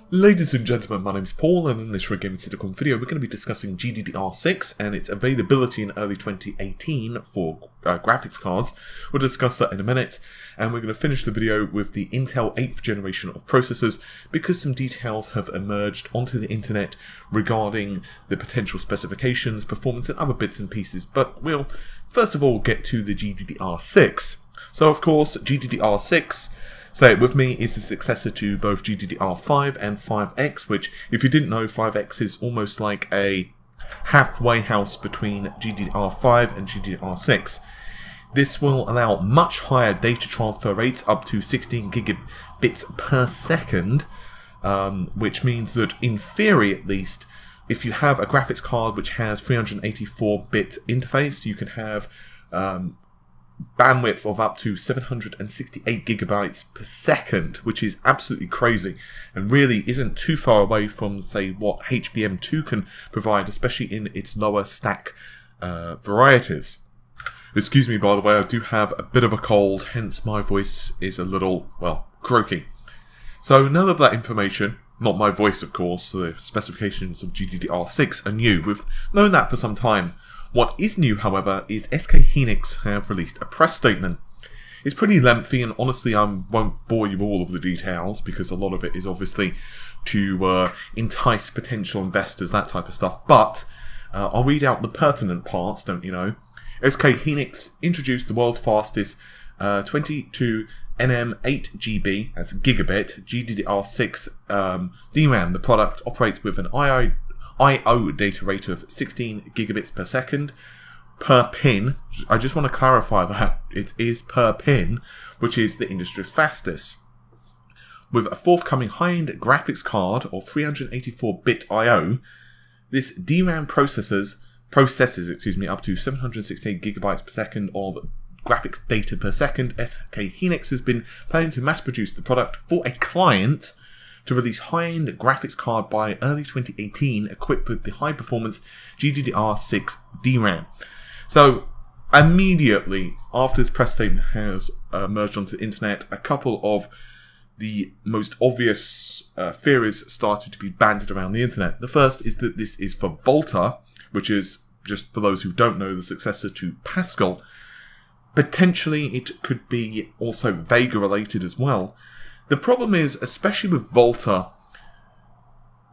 Ladies and gentlemen, my name is Paul, and in this Red Gaming Silicon video we're going to be discussing GDDR6 and its availability in early 2018 for graphics cards. We'll discuss that in a minute, and we're going to finish the video with the Intel 8th generation of processors because some details have emerged onto the internet regarding the potential specifications, performance and other bits and pieces, but we'll first of all get to the GDDR6. So of course, GDDR6, say it with me, is the successor to both GDDR5 and 5X, which, if you didn't know, 5X is almost like a halfway house between GDDR5 and GDDR6. This will allow much higher data transfer rates, up to 16 gigabits per second, which means that, in theory at least, if you have a graphics card which has 384-bit interface, you can have bandwidth of up to 768 gigabytes per second, which is absolutely crazy and really isn't too far away from, say, what HBM2 can provide, especially in its lower stack varieties. Excuse me, by the way, I do have a bit of a cold, hence my voice is a little, well, croaky. So none of that information, not my voice of course, the specifications of GDDR6 are new. We've known that for some time. What is new, however, is SK-Hynix have released a press statement. It's pretty lengthy, and honestly I won't bore you all of the details because a lot of it is obviously to entice potential investors, that type of stuff, but I'll read out the pertinent parts, don't you know. SK-Hynix introduced the world's fastest 22 nm 8GB, that's gigabit, GDDR6 DRAM. The product operates with an I/O data rate of 16 gigabits per second per pin. I just want to clarify that it is per pin, which is the industry's fastest. With a forthcoming high-end graphics card of 384-bit I/O, this DRAM processes up to 768 gigabytes per second of graphics data per second. SK-Hynix has been planning to mass-produce the product for a client to release high-end graphics card by early 2018, equipped with the high-performance GDDR6 DRAM. So, immediately after this press statement has emerged onto the internet, a couple of the most obvious theories started to be banded around the internet. The first is that this is for Volta, which is, just for those who don't know, the successor to Pascal. Potentially it could be also Vega related as well. The problem is, especially with Volta,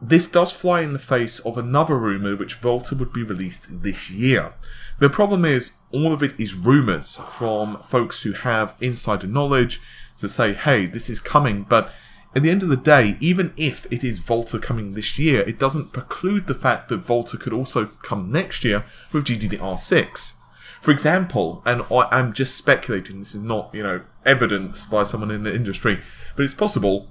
this does fly in the face of another rumour which Volta would be released this year. The problem is, all of it is rumours from folks who have insider knowledge to say, hey, this is coming, but at the end of the day, even if it is Volta coming this year, it doesn't preclude the fact that Volta could also come next year with GDDR6. For example, and I'm just speculating, this is not, you know, evidenced by someone in the industry, but it's possible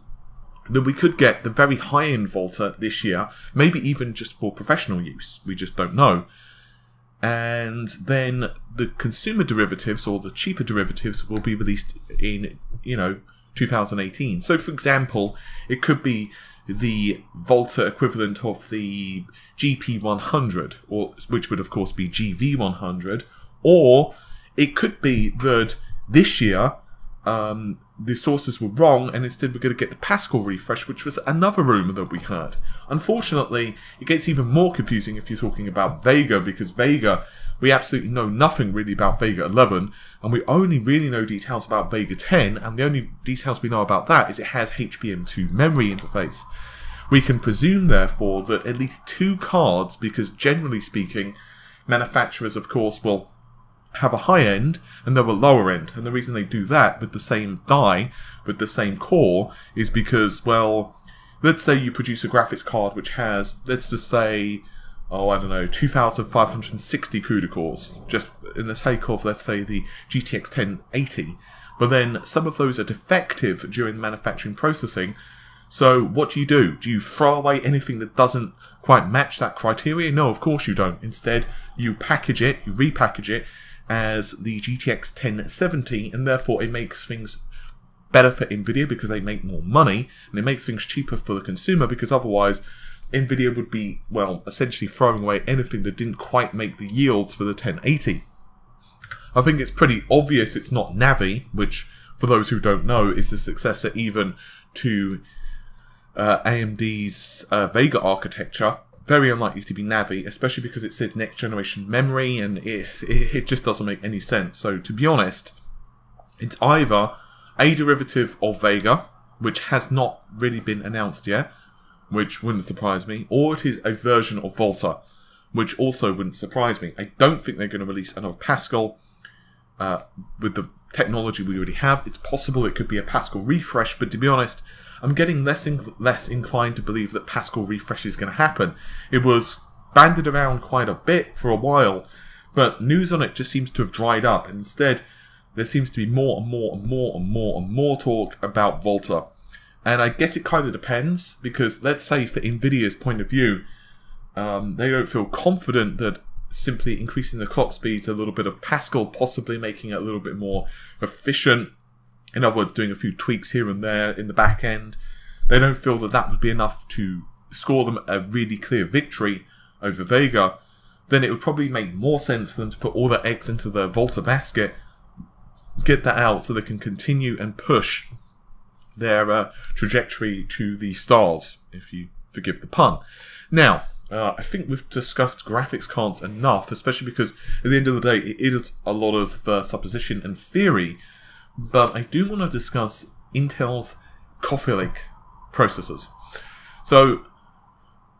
that we could get the very high-end Volta this year, maybe even just for professional use, we just don't know. And then the consumer derivatives, or the cheaper derivatives, will be released in, you know, 2018. So for example, it could be the Volta equivalent of the GP100, or which would of course be GV100, or it could be that this year the sources were wrong and instead we're going to get the Pascal refresh, which was another rumour that we heard. Unfortunately, it gets even more confusing if you're talking about Vega, because Vega, we absolutely know nothing really about Vega 11, and we only really know details about Vega 10, and the only details we know about that is it has HBM2 memory interface. We can presume, therefore, that at least two cards, because generally speaking, manufacturers, of course, will have a high end and they'll have a lower end, and the reason they do that with the same die, with the same core, is because, well, let's say you produce a graphics card which has, let's just say, oh, I don't know, 2,560 CUDA cores, just in the sake of, let's say, the GTX 1080, but then some of those are defective during manufacturing processing. So what do? Do you throw away anything that doesn't quite match that criteria? No, of course you don't. Instead, you package it, you repackage it as the GTX 1070, and therefore it makes things better for Nvidia because they make more money, and it makes things cheaper for the consumer because otherwise Nvidia would be, well, essentially throwing away anything that didn't quite make the yields for the 1080. I think it's pretty obvious it's not Navi, which, for those who don't know, is the successor even to AMD's Vega architecture. Very unlikely to be Navi, especially because it says next generation memory, and it just doesn't make any sense. So to be honest, it's either a derivative of Vega, which has not really been announced yet, which wouldn't surprise me, or it is a version of Volta, which also wouldn't surprise me. I don't think they're going to release another Pascal with the technology we already have. It's possible it could be a Pascal refresh, but to be honest, I'm getting less inclined to believe that Pascal refresh is going to happen. It was bandied around quite a bit for a while, but news on it just seems to have dried up. Instead, there seems to be more and more talk about Volta. And I guess it kind of depends, because let's say for Nvidia's point of view, they don't feel confident that simply increasing the clock speeds, a little bit of Pascal, possibly making it a little bit more efficient, in other words, doing a few tweaks here and there in the back end, they don't feel that that would be enough to score them a really clear victory over Vega. Then it would probably make more sense for them to put all their eggs into the Volta basket, get that out so they can continue and push their trajectory to the stars, if you forgive the pun. Now, I think we've discussed graphics cards enough, especially because at the end of the day it is a lot of supposition and theory, but I do want to discuss Intel's Coffee Lake processors. So,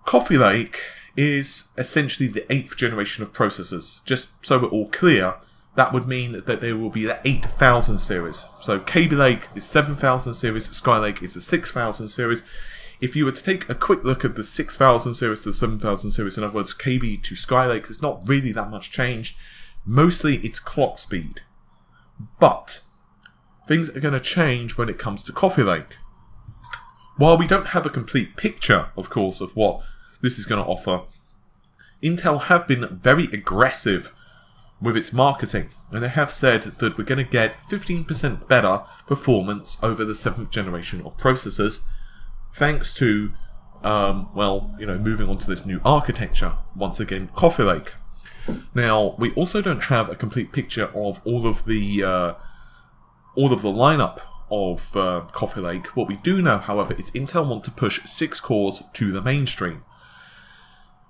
Coffee Lake is essentially the 8th generation of processors. Just so we're all clear, that would mean that there will be the 8000 series. So Kaby Lake is 7000 series, Skylake is the 6000 series. If you were to take a quick look at the 6000 series to the 7000 series, in other words, Kaby to Skylake, there's not really that much changed. Mostly it's clock speed. But things are going to change when it comes to Coffee Lake. While we don't have a complete picture, of course, of what this is going to offer, Intel have been very aggressive with its marketing, and they have said that we're going to get 15% better performance over the 7th generation of processors, thanks to, well, you know, moving on to this new architecture. Once again, Coffee Lake. Now, we also don't have a complete picture of all of the lineup of Coffee Lake. What we do know, however, is Intel want to push 6 cores to the mainstream.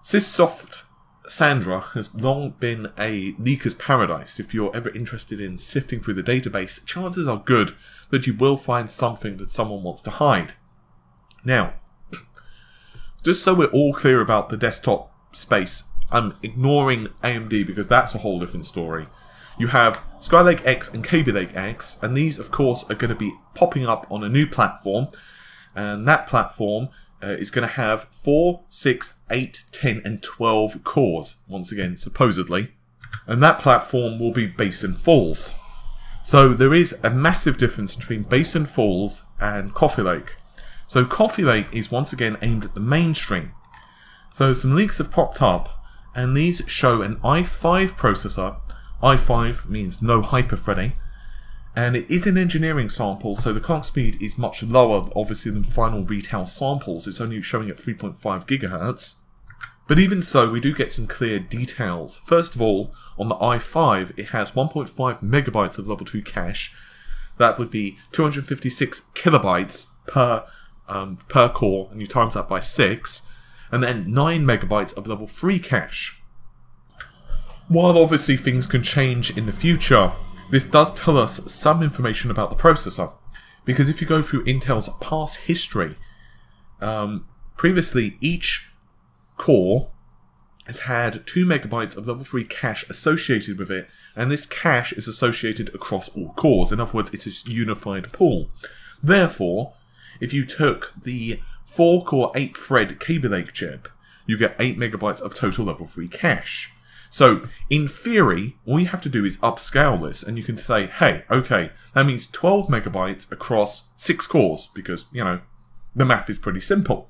Sisoft Sandra has long been a leaker's paradise. If you're ever interested in sifting through the database, chances are good that you will find something that someone wants to hide. Now, just so we're all clear about the desktop space, I'm ignoring AMD because that's a whole different story. You have skylake-x and Kaby Lake-x, and these, of course, are going to be popping up on a new platform, and that platform is going to have 4, 6, 8, 10, and 12 cores, once again, supposedly. And that platform will be Basin Falls. So there is a massive difference between Basin Falls and Coffee Lake. So Coffee Lake is once again aimed at the mainstream. So some leaks have popped up, and these show an i5 processor. i5 means no hyperthreading, and it is an engineering sample, so the clock speed is much lower, obviously, than final retail samples. It's only showing at 3.5 GHz. But even so, we do get some clear details. First of all, on the i5, it has 1.5 megabytes of level 2 cache. That would be 256 kilobytes per core, and you times that by 6, and then 9 megabytes of level 3 cache. While obviously things can change in the future, this does tell us some information about the processor, because if you go through Intel's past history, previously each core has had 2 megabytes of level 3 cache associated with it, and this cache is associated across all cores. In other words, it's a unified pool. Therefore, if you took the 4-core 8-thread Kaby Lake chip, you get 8 megabytes of total level 3 cache. So, in theory, all you have to do is upscale this, and you can say, hey, okay, that means 12 megabytes across 6 cores, because, you know, the math is pretty simple.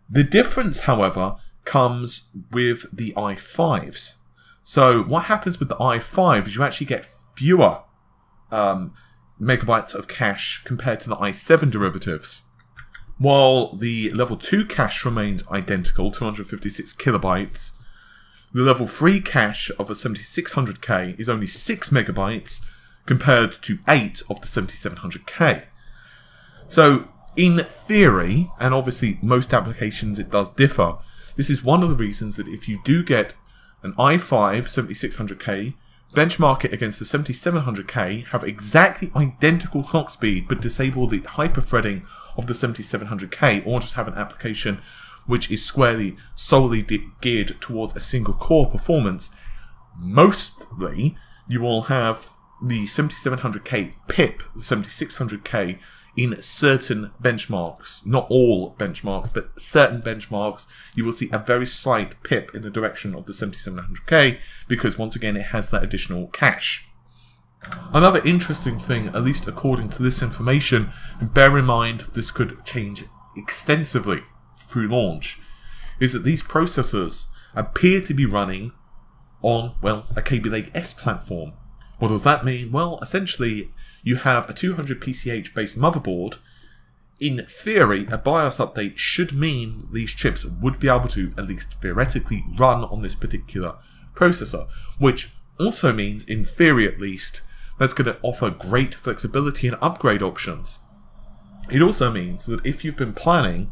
The difference, however, comes with the i5s. So, what happens with the i5 is you actually get fewer megabytes of cache compared to the i7 derivatives. While the level 2 cache remains identical, 256 kilobytes, the level 3 cache of a 7600K is only 6 megabytes compared to 8 of the 7700K. So In theory, and obviously most applications it does differ, this is one of the reasons that if you do get an i5 7600K, benchmark it against the 7700K, have exactly identical clock speed but disable the hyperthreading of the 7700K, or just have an application which is solely geared towards a single core performance, mostly you will have the 7700K pip the 7600K in certain benchmarks. Not all benchmarks, but certain benchmarks, you will see a very slight pip in the direction of the 7700K, because once again it has that additional cache. Another interesting thing, at least according to this information, and bear in mind this could change extensively through launch, is that these processors appear to be running on, well, a skylake-x platform. What does that mean? Well, essentially you have a 200 PCH based motherboard. In theory, a BIOS update should mean these chips would be able to, at least theoretically, run on this particular processor, which also means, in theory at least, that's going to offer great flexibility and upgrade options. It also means that if you've been planning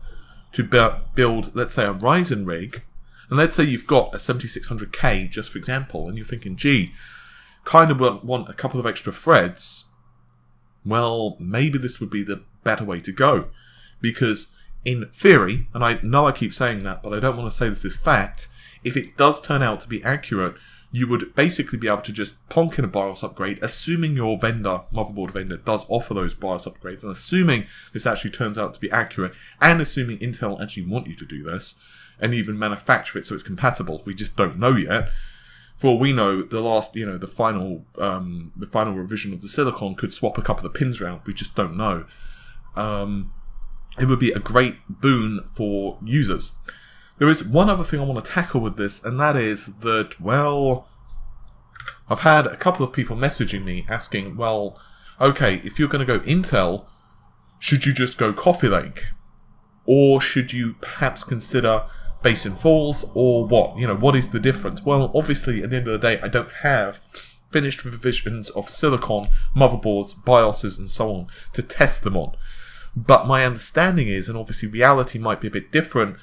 to build, let's say, a Ryzen rig, and let's say you've got a 7600K, just for example, and you're thinking, gee, kind of want a couple of extra threads, well, maybe this would be the better way to go. Because in theory, and I know I keep saying that, but I don't want to say this is fact, if it does turn out to be accurate, you would basically be able to just plonk in a BIOS upgrade, assuming your motherboard vendor does offer those BIOS upgrades, and assuming this actually turns out to be accurate, and assuming Intel actually want you to do this, and even manufacture it so it's compatible. We just don't know yet. For all we know, the final revision of the silicon could swap a couple of the pins around. We just don't know. It would be a great boon for users. There is one other thing I want to tackle with this, and that is that, well, I've had a couple of people messaging me asking, well, okay, if you're going to go Intel, should you just go Coffee Lake? Or should you perhaps consider Basin Falls, or what? You know, what is the difference? Well, obviously, at the end of the day, I don't have finished revisions of silicon, motherboards, BIOSes, and so on to test them on. But my understanding is, and obviously reality might be a bit different,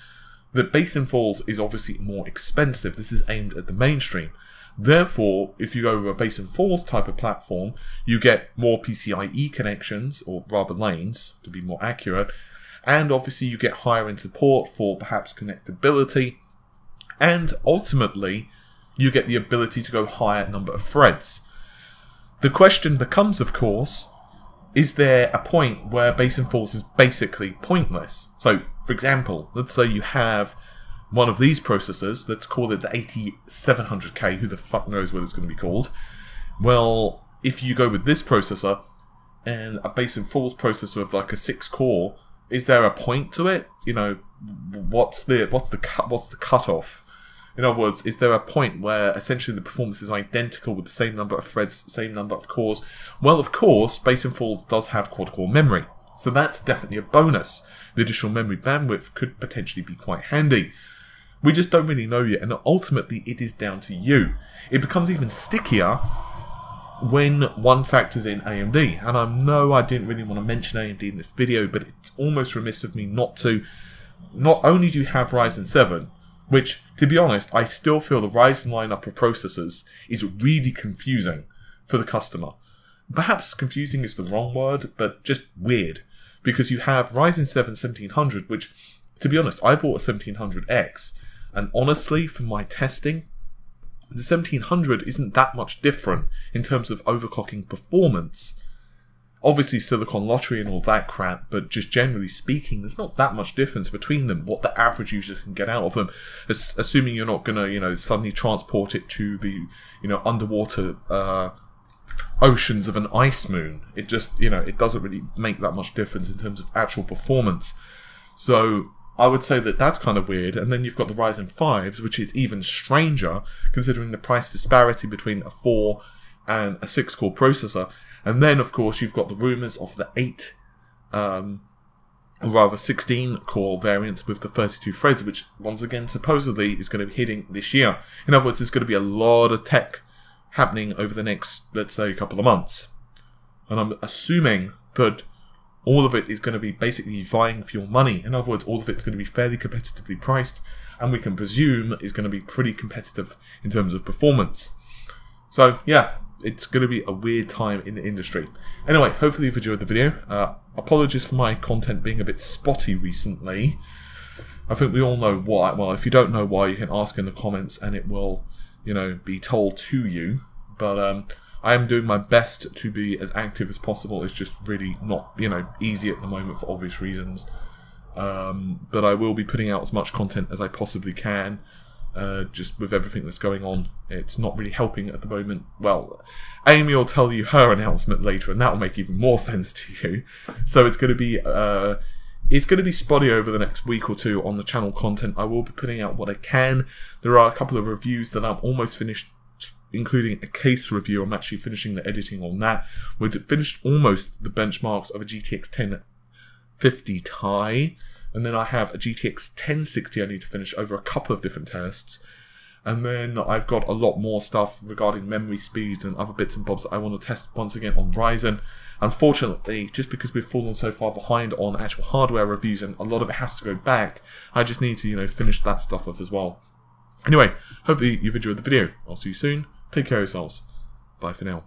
that Basin Falls is obviously more expensive. This is aimed at the mainstream. Therefore, if you go with a Basin Falls type of platform, you get more PCIe connections, or rather lanes, to be more accurate, and obviously you get higher in support for perhaps connectability, and ultimately you get the ability to go higher number of threads. The question becomes, of course, is there a point where Basin Falls is basically pointless? So, for example, let's say you have one of these processors, let's call it the 8700K, who the fuck knows what it's going to be called. Well, if you go with this processor and a Basin Falls processor of like a 6-core, is there a point to it? You know, what's the cutoff? In other words, is there a point where essentially the performance is identical with the same number of threads, same number of cores? Well, of course, Basin Falls does have quad-core memory, so that's definitely a bonus. The additional memory bandwidth could potentially be quite handy. We just don't really know yet, and ultimately it is down to you. It becomes even stickier when one factors in AMD, and I know I didn't really want to mention AMD in this video, but it's almost remiss of me not to. Not only do you have Ryzen 7, which, to be honest, I still feel the Ryzen lineup of processors is really confusing for the customer. Perhaps confusing is the wrong word, but just weird. Because you have Ryzen 7 1700, which, to be honest, I bought a 1700X, and honestly, from my testing, the 1700 isn't that much different in terms of overclocking performance. Obviously Silicon Lottery and all that crap, but just generally speaking, there's not that much difference between them, what the average user can get out of them, assuming you're not going to, suddenly transport it to the, underwater oceans of an ice moon. It just, it doesn't really make that much difference in terms of actual performance. So I would say that that's kind of weird. And then you've got the Ryzen 5s, which is even stranger, considering the price disparity between a 4 and a 6-core processor. And then, of course, you've got the rumours of the 16-core variants with the 32 threads, which, once again, supposedly is going to be hitting this year. In other words, there's going to be a lot of tech happening over the next, let's say, couple of months. And I'm assuming that all of it is going to be basically vying for your money. In other words, all of it's going to be fairly competitively priced, and we can presume is going to be pretty competitive in terms of performance. So yeah, it's going to be a weird time in the industry. Anyway, hopefully you've enjoyed the video. Apologies for my content being a bit spotty recently. I think we all know why. Well, if you don't know why, you can ask in the comments and it will, you know, be told to you. But I am doing my best to be as active as possible. It's just really not, you know, easy at the moment for obvious reasons. But I will be putting out as much content as I possibly can. Just with everything that's going on, it's not really helping at the moment. Well, Amy will tell you her announcement later, and that will make even more sense to you. So it's going to be spotty over the next week or two on the channel content. I will be putting out what I can. There are a couple of reviews that I'm almost finished, including a case review. I'm actually finishing the editing on that. We've finished almost the benchmarks of a GTX 1050 Ti. And then I have a GTX 1060 I need to finish over a couple of different tests. And then I've got a lot more stuff regarding memory speeds and other bits and bobs that I want to test once again on Ryzen. Unfortunately, just because we've fallen so far behind on actual hardware reviews and a lot of it has to go back, I just need to, you know, finish that stuff off as well. Anyway, hopefully you've enjoyed the video. I'll see you soon. Take care of yourselves. Bye for now.